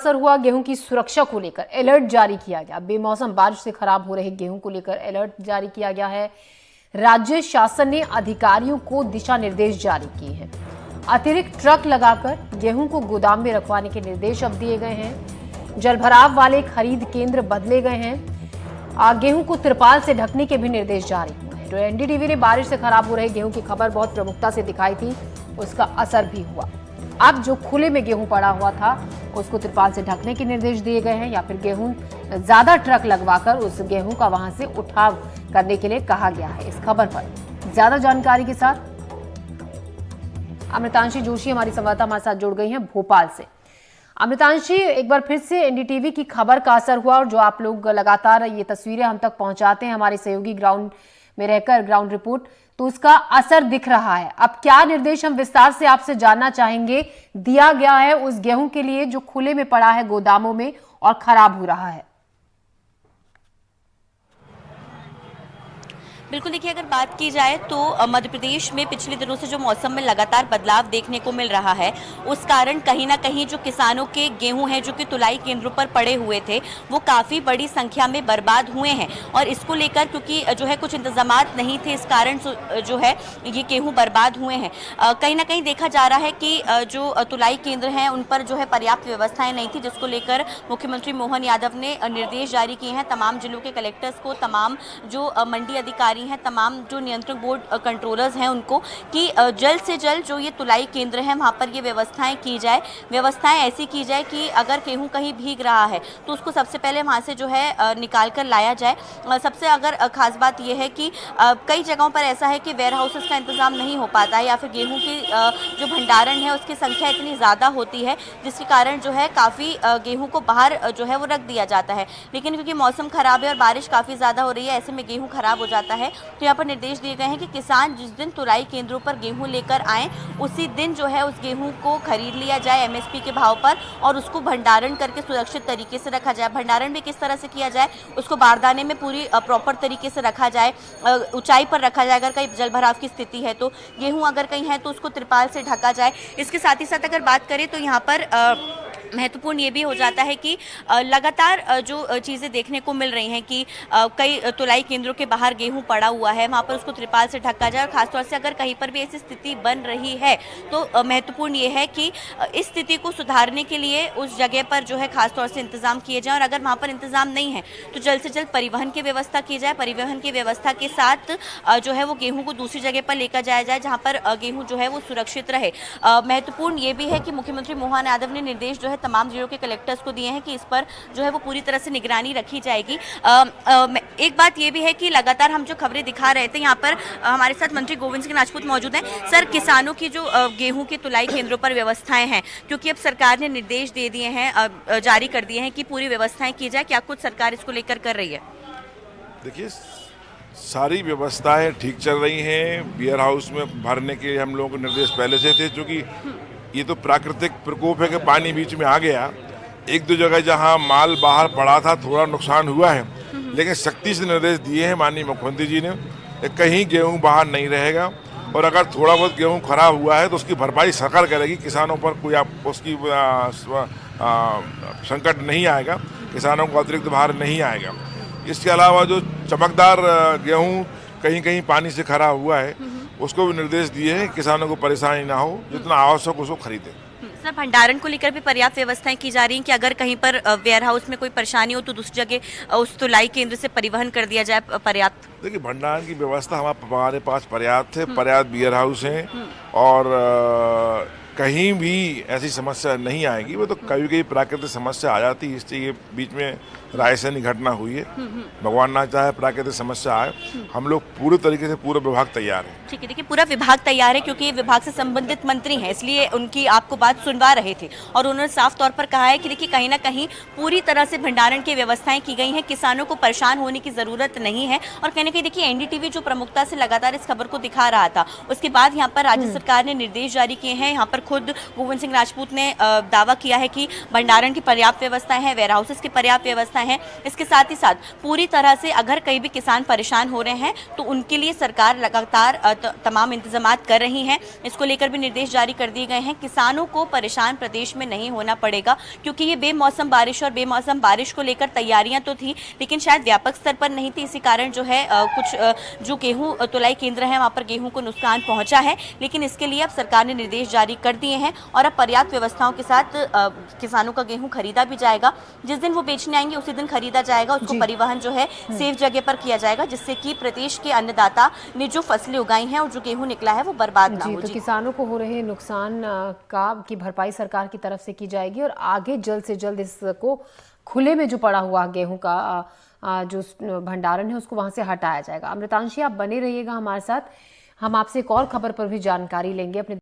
असर हुआ। गेहूं की सुरक्षा को लेकर अलर्ट जारी किया गया। बेमौसम बारिश से खराब हो रहे गेहूं को लेकर अलर्ट जारी किया गया है। राज्य शासन ने अधिकारियों को दिशा निर्देश जारी किए हैं। अतिरिक्त ट्रक लगाकर गेहूं को गोदाम में रखवाने के निर्देश अब दिए गए हैं। जलभराव वाले खरीद केंद्र बदले गए हैं। गेहूं को तिरपाल से ढकने के भी निर्देश जारी हुए हैं। जो एनडीटीवी ने बारिश से खराब हो रहे गेहूं की खबर बहुत प्रमुखता से दिखाई थी, उसका असर भी हुआ। अब जो खुले में गेहूं पड़ा हुआ था उसको तिरपाल से ढकने के निर्देश दिए गए हैं, या फिर गेहूं ज्यादा ट्रक लगवाकर उस गेहूं का वहां से उठाव करने के लिए कहा गया है। इस खबर पर ज्यादा जानकारी के साथ अमृतांशी जोशी हमारी संवाददाता हमारे साथ जुड़ गई हैं भोपाल से। अमृतांशी, एक बार फिर से एनडीटीवी की खबर का असर हुआ, और जो आप लोग लगातार ये तस्वीरें हम तक पहुंचाते हैं हमारे सहयोगी ग्राउंड में रहकर, ग्राउंड रिपोर्ट, तो उसका असर दिख रहा है। अब क्या निर्देश हम विस्तार से आपसे जानना चाहेंगे दिया गया है उस गेहूं के लिए जो खुले में पड़ा है गोदामों में और खराब हो रहा है? बिल्कुल, देखिए, अगर बात की जाए तो मध्य प्रदेश में पिछले दिनों से जो मौसम में लगातार बदलाव देखने को मिल रहा है, उस कारण कहीं ना कहीं जो किसानों के गेहूं हैं जो कि तुलाई केंद्रों पर पड़े हुए थे, वो काफ़ी बड़ी संख्या में बर्बाद हुए हैं। और इसको लेकर क्योंकि जो है कुछ इंतजामात नहीं थे, इस कारण जो है ये गेहूँ बर्बाद हुए हैं। कहीं ना कहीं देखा जा रहा है कि जो तुलाई केंद्र हैं उन पर जो है पर्याप्त व्यवस्थाएँ नहीं थी, जिसको लेकर मुख्यमंत्री मोहन यादव ने निर्देश जारी किए हैं तमाम जिलों के कलेक्टर्स को, तमाम जो मंडी अधिकारी हैं, तमाम जो नियंत्रण बोर्ड कंट्रोलर्स हैं उनको, कि जल्द से जल्द जो ये तुलाई केंद्र हैं वहाँ पर ये व्यवस्थाएं की जाए। व्यवस्थाएं ऐसी की जाए कि अगर गेहूँ कहीं भीग रहा है तो उसको सबसे पहले वहाँ से जो है निकाल कर लाया जाए। सबसे अगर खास बात यह है कि कई जगहों पर ऐसा है कि वेयर हाउसेस का इंतज़ाम नहीं हो पाता है, या फिर गेहूँ की जो भंडारण है उसकी संख्या इतनी ज़्यादा होती है जिसके कारण जो है काफ़ी गेहूँ को बाहर जो है वो रख दिया जाता है। लेकिन क्योंकि मौसम ख़राब है और बारिश काफ़ी ज़्यादा हो रही है, ऐसे में गेहूँ ख़राब हो जाता है। तो यहाँ पर निर्देश दिए गए हैं कि किसान जिस दिन तुलाई केंद्रों पर गेहूं लेकर आएँ, उसी दिन जो है उस गेहूं को खरीद लिया जाए एमएसपी के भाव पर, और उसको भंडारण करके सुरक्षित तरीके से रखा जाए। भंडारण भी किस तरह से किया जाए, उसको बारदाने में पूरी प्रॉपर तरीके से रखा जाए, ऊंचाई पर रखा जाए। अगर कहीं जलभराव की स्थिति है तो गेहूँ अगर कहीं है तो उसको तिरपाल से ढका जाए। इसके साथ ही साथ अगर बात करें तो यहाँ पर महत्वपूर्ण ये भी हो जाता है कि लगातार जो चीज़ें देखने को मिल रही हैं कि कई तुलाई केंद्रों के बाहर गेहूं पड़ा हुआ है, वहाँ पर उसको त्रिपाल से ढका जाए। और ख़ासतौर से अगर कहीं पर भी ऐसी स्थिति बन रही है तो महत्वपूर्ण ये है कि इस स्थिति को सुधारने के लिए उस जगह पर जो है ख़ासतौर से इंतज़ाम किए जाएँ। और अगर वहाँ पर इंतज़ाम नहीं है तो जल्द से जल्द परिवहन की व्यवस्था की जाए। परिवहन की व्यवस्था के साथ जो है वो गेहूँ को दूसरी जगह पर लेकर जाया जाए जहाँ पर गेहूँ जो है वो सुरक्षित रहे। महत्वपूर्ण ये भी है कि मुख्यमंत्री मोहन यादव ने निर्देश जो है तमाम जिलों के कलेक्टर्स को दिए हैं कि इस पर जो है वो पूरी तरह से निगरानी रखी जाएगी। एक बात ये भी है कि लगातार हम जो खबरें दिखा रहे थे, यहाँ पर हमारे साथ मंत्री गोविंद सिंह राजपूत मौजूद हैं। सर, किसानों की जो गेहूं के तुलाई केंद्रों पर व्यवस्थाएं हैं, क्योंकि अब सरकार ने निर्देश दे दिए हैं, जारी कर दिए हैं कि पूरी व्यवस्थाएं की जाए, क्या कुछ सरकार इसको लेकर कर रही है? देखिए, सारी व्यवस्थाएं ठीक चल रही हैं। बियर हाउस में भरने के हम लोगों को निर्देश पहले से थे, क्योंकि ये तो प्राकृतिक प्रकोप है कि पानी बीच में आ गया। एक दो जगह जहां माल बाहर पड़ा था थोड़ा नुकसान हुआ है, लेकिन सख्ती से निर्देश दिए हैं माननीय मुख्यमंत्री जी ने, कहीं गेहूं बाहर नहीं रहेगा। और अगर थोड़ा बहुत गेहूं खराब हुआ है तो उसकी भरपाई सरकार करेगी, किसानों पर कोई उसकी संकट नहीं आएगा, किसानों को अतिरिक्त भार नहीं आएगा। इसके अलावा जो चमकदार गेहूं कहीं कहीं पानी से खराब हुआ है, उसको भी निर्देश दिए हैं, किसानों को परेशानी ना हो, जितना आवश्यक उसको खरीदें। सर, भंडारण को लेकर भी पर्याप्त व्यवस्थाएं की जा रही हैं कि अगर कहीं पर वेयर हाउस में कोई परेशानी हो तो दूसरी जगह उस तुलाई केंद्र से परिवहन कर दिया जाए पर्याप्त? देखिए, भंडारण की व्यवस्था हमारे पास पर्याप्त है, पर्याप्त बियर हाउस हैं, और कहीं भी ऐसी समस्या नहीं आएगी। वो तो कभी कभी प्राकृतिक समस्या आ जाती है, इसलिए ये बीच में रायसेनी घटना हुई है। भगवान ना चाहे प्राकृतिक समस्या आए। हम लोग पूरे तरीके से पूरा विभाग तैयार है। ठीक है, देखिए, पूरा विभाग तैयार है क्योंकि ये विभाग से संबंधित मंत्री हैं, इसलिए उनकी आपको बात सुनवा रहे थे। और उन्होंने साफ तौर पर कहा है कि देखिए, कहीं ना कहीं पूरी तरह से भंडारण की व्यवस्थाएं की गई हैं, किसानों को परेशान होने की जरूरत नहीं है। और कहीं ना कहीं देखिए, एनडीटीवी जो प्रमुखता से लगातार इस खबर को दिखा रहा था, उसके बाद यहाँ पर राज्य सरकार ने निर्देश जारी किए हैं। यहाँ पर खुद गोविंद सिंह राजपूत ने दावा किया है कि भंडारण की पर्याप्त व्यवस्थाएं हैं, वेयर हाउसेस की पर्याप्त व्यवस्थाएं हैं। इसके साथ ही साथ पूरी तरह से अगर कहीं भी किसान परेशान हो रहे हैं तो उनके लिए सरकार लगातार तमाम इंतजाम कर रही है। इसको लेकर भी निर्देश जारी कर दिए गए हैं। किसानों को परेशान प्रदेश में नहीं होना पड़ेगा, क्योंकि ये बेमौसम बारिश और बेमौसम बारिश को लेकर तैयारियां तो थी, लेकिन शायद व्यापक स्तर पर नहीं थी। इसी कारण जो है कुछ जो गेहूं तुलाई केंद्र है वहां पर गेहूं को नुकसान पहुंचा है, लेकिन इसके लिए अब सरकार ने निर्देश जारी कर दिए हैं और अब पर्याप्त व्यवस्थाओं के साथ किसानों का गेहूं खरीदा भी जाएगा। जिस दिन वो बेचने आएंगे उसी दिन खरीदा जाएगा, उसको परिवहन जो है सेफ जगह पर किया जाएगा, जिससे कि प्रदेश के अन्नदाता ने जो फसलें उगाई हैं और जो गेहूं निकला है वो बर्बाद ना हो। तो किसानों को हो रहे नुकसान की भरपाई सरकार की तरफ से की जाएगी और आगे जल्द से जल्द इसको खुले में जो पड़ा हुआ गेहूं का जो भंडारण है उसको वहां से हटाया जाएगा। अमृतांशी, आप बने रहिएगा हमारे साथ, हम आपसे एक और खबर पर भी जानकारी लेंगे। अपने